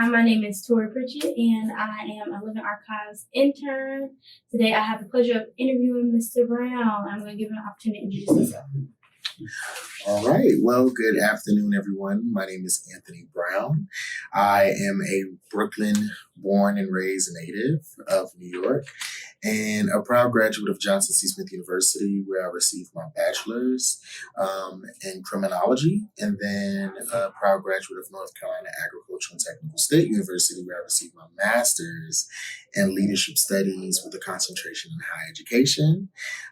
Hi, my name is Tori Pritchett, and I am a Living Archives intern. Today, I have the pleasure of interviewing Mr. Brown. I'm going to give him an opportunity to introduce himself. All right. Well, good afternoon, everyone. My name is Anthony Brown. I am a Brooklyn born and raised native of New York and a proud graduate of Johnson C. Smith University, where I received my bachelor's in criminology, and then a proud graduate of North Carolina Agricultural and Technical State University, where I received my master's in leadership studies with a concentration in higher education.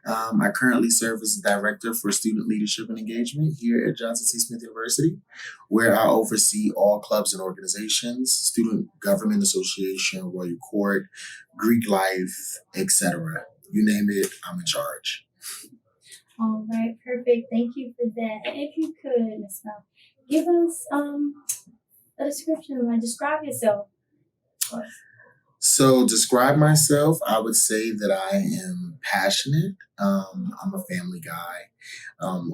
I currently serve as the Director for Student Leadership and Engagement here at Johnson C. Smith University, where I oversee all clubs and organizations, Student Government Association, Royal Court, Greek Life, etc. You name it, I'm in charge. All right, perfect. Thank you for that. And if you could, Ms. Brown, give us a description, like describe yourself. So, describe myself, I would say that I am passionate. I'm a family guy.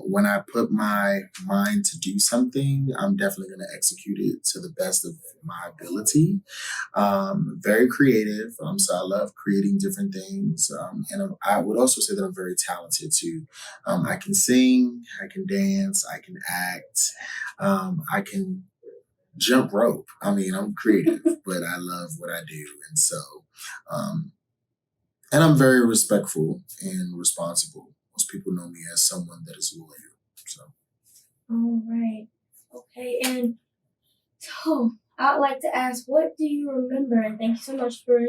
When I put my mind to do something, I'm definitely going to execute it to the best of my ability. Very creative. So, I love creating different things. And I would also say that I'm very talented too. I can sing, I can dance, I can act, I can jump rope. I mean, I'm creative, but I love what I do. And so, um, and I'm very respectful and responsible. Most people know me as someone that is loyal. So, All right. Okay, and so I'd like to ask, what do you remember? And thank you so much for,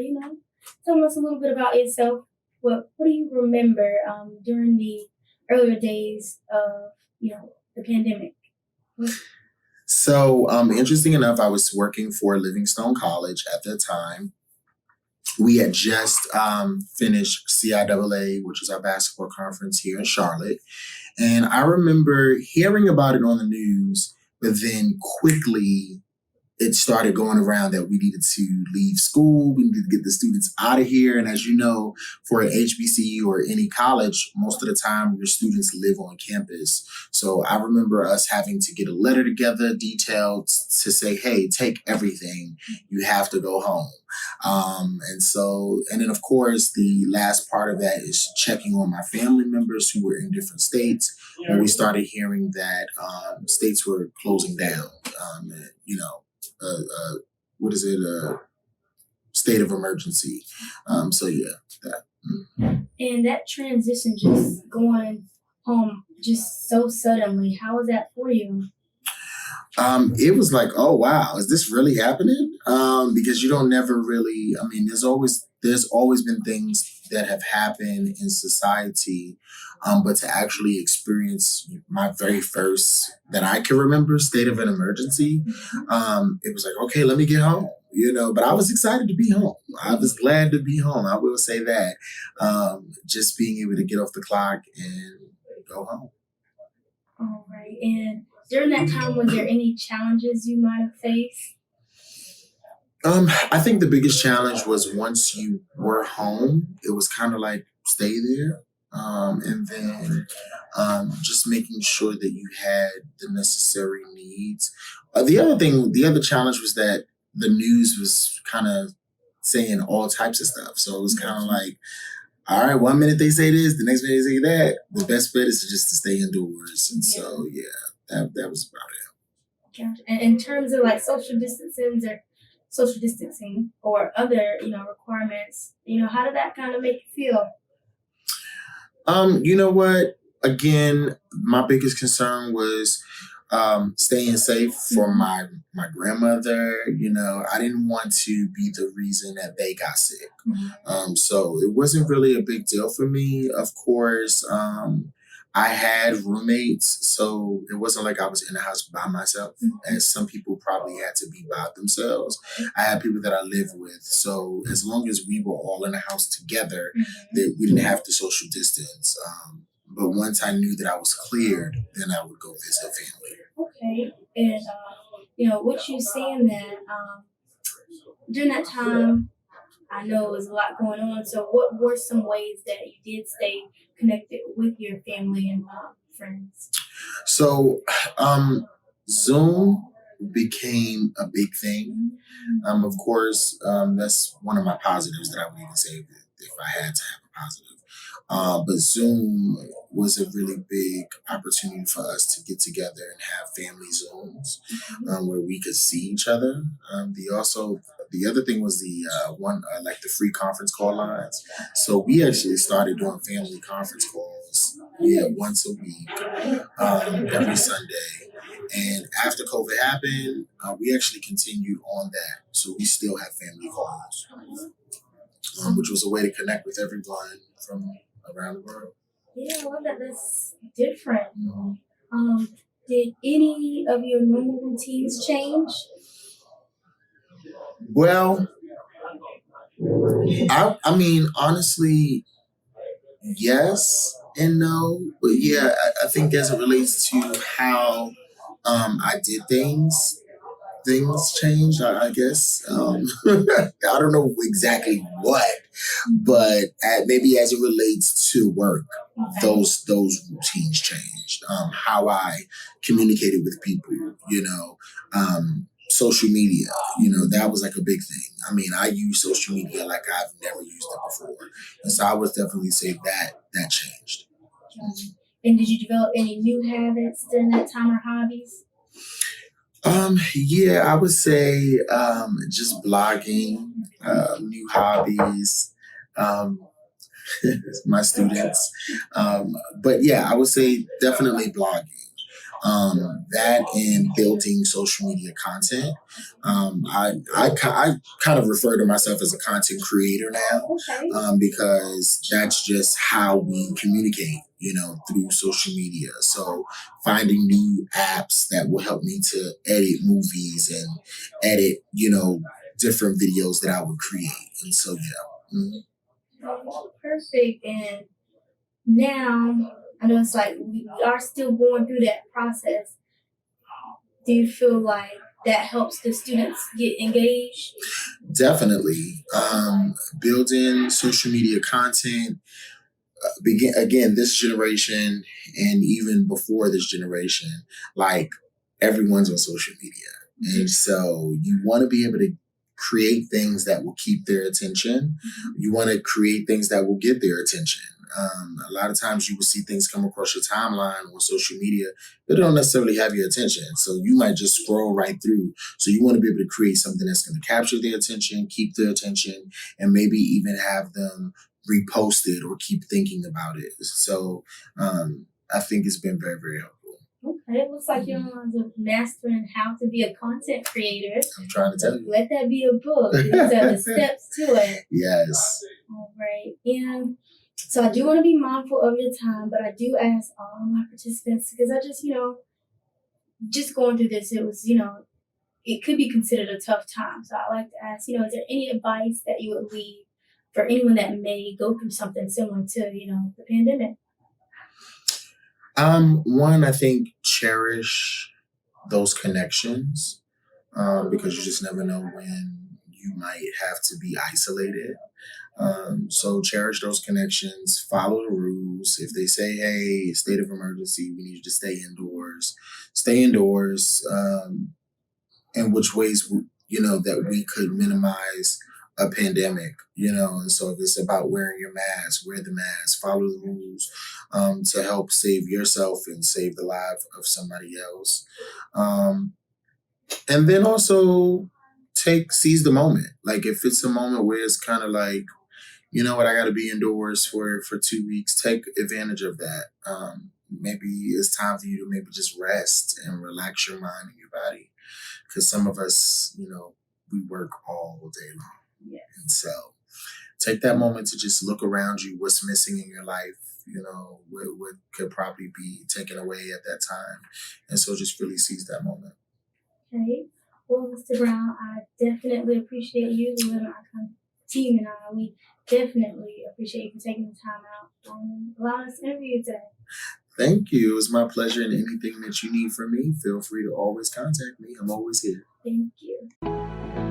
telling us a little bit about yourself. What do you remember during the earlier days of, the pandemic? so interesting enough, I was working for Livingstone College at that time. We had just finished CIAA, which is our basketball conference here in Charlotte. And I remember hearing about it on the news, but then quickly it started going around that we needed to leave school. We needed to get the students out of here. And as you know, for an HBCU or any college, most of the time your students live on campus. So I remember us having to get a letter together, detailed to say, hey, take everything. You have to go home. And then of course, the last part of that is checking on my family members who were in different states when we started hearing that states were closing down. What is it? State of emergency. So yeah, that. And that transition, just going home just so suddenly, how was that for you? It was like, oh wow, is this really happening? Because you don't never really. I mean, there's always been things that have happened in society, but to actually experience my very first that I can remember state of an emergency, it was like, okay, let me get home. But I was excited to be home. I was glad to be home. I will say that. Just being able to get off the clock and go home. All right. And during that time, was there any challenges you might have faced? I think the biggest challenge was once you were home, it was kind of like stay there. And then just making sure that you had the necessary needs. The other challenge was that the news was kind of saying all types of stuff. So it was kind of like, all right, 1 minute they say this, the next minute they say that. The best bet is to stay indoors. And Yeah. so, yeah, that was about it. Gotcha. And in terms of like social distancing or other, requirements, how did that kind of make you feel? You know what? Again, my biggest concern was staying safe for my grandmother. I didn't want to be the reason that they got sick. So it wasn't really a big deal for me. Of course, I had roommates, so it wasn't like I was in the house by myself, as some people probably had to be by themselves. I had people that I lived with, so as long as we were all in the house together, that we didn't have to social distance. But once I knew that I was cleared, then I would go visit family. Okay. And, what you saying that during that time, I know it was a lot going on. So, what were some ways that you did stay connected with your family and friends? So, Zoom became a big thing. Of course, that's one of my positives that I would even say if I had to have a positive. But Zoom was a really big opportunity for us to get together and have family Zooms where we could see each other. The other thing was the like the free conference call lines. So we actually started doing family conference calls, yeah, once a week, every Sunday. And after COVID happened, we actually continued on that. So we still have family calls, which was a way to connect with everyone from around the world. Yeah, I love that. That's different. Mhm. Did any of your normal routines change? Well, I mean, honestly, yes and no. But yeah, I think as it relates to how I did things changed, I guess. I don't know exactly what, but maybe as it relates to work, those routines changed. How I communicated with people, social media, that was like a big thing. I mean, I use social media like I've never used it before, and so I would definitely say that changed. And did you develop any new habits during that time or hobbies? Yeah, I would say just blogging, new hobbies, um, my students. But yeah, I would say definitely blogging. That and building social media content. I kind of refer to myself as a content creator now Okay. because that's just how we communicate, through social media. So finding new apps that will help me to edit movies and edit, different videos that I would create. And so, yeah. Mhm. Perfect. And now, I know it's like we are still going through that process. Do you feel like that helps the students get engaged? Definitely. Building social media content, begin again, this generation and even before this generation, like everyone's on social media. And so you want to be able to create things that will keep their attention. You want to create things that will get their attention. A lot of times you will see things come across your timeline on social media that don't necessarily have your attention. So you might just scroll right through. So you want to be able to create something that's going to capture their attention, keep their attention, and maybe even have them repost it or keep thinking about it. So I think it's been very, very helpful. Okay, it looks like you're on to mastering how to be a content creator. I'm trying to tell you. Let that be a book. These are the steps to it. Yes. All right. And so I do want to be mindful of your time, but I do ask all my participants because I just, just going through this, it was, it could be considered a tough time. So I like to ask, is there any advice that you would leave for anyone that may go through something similar to, the pandemic? One, I think cherish those connections because you just never know when you might have to be isolated. So cherish those connections, follow the rules. If they say, hey, state of emergency, we need you to stay indoors, stay indoors. And which ways, that we could minimize a pandemic, and so if it's about wearing your mask, wear the mask, follow the rules to help save yourself and save the life of somebody else. Um, and then also seize the moment. Like if it's a moment where it's kind of like, you know what, I got to be indoors for 2 weeks. Take advantage of that. Maybe it's time for you to maybe just rest and relax your mind and your body, because some of us, we work all day long, Yes. and so take that moment to just look around you. What's missing in your life? What could probably be taken away at that time, and so just really seize that moment. Okay. Well, Mr. Brown, I definitely appreciate you and our team and I. We definitely appreciate you for taking the time out and allowing us to interview you today. Thank you. It was my pleasure. And anything that you need from me, feel free to always contact me. I'm always here. Thank you.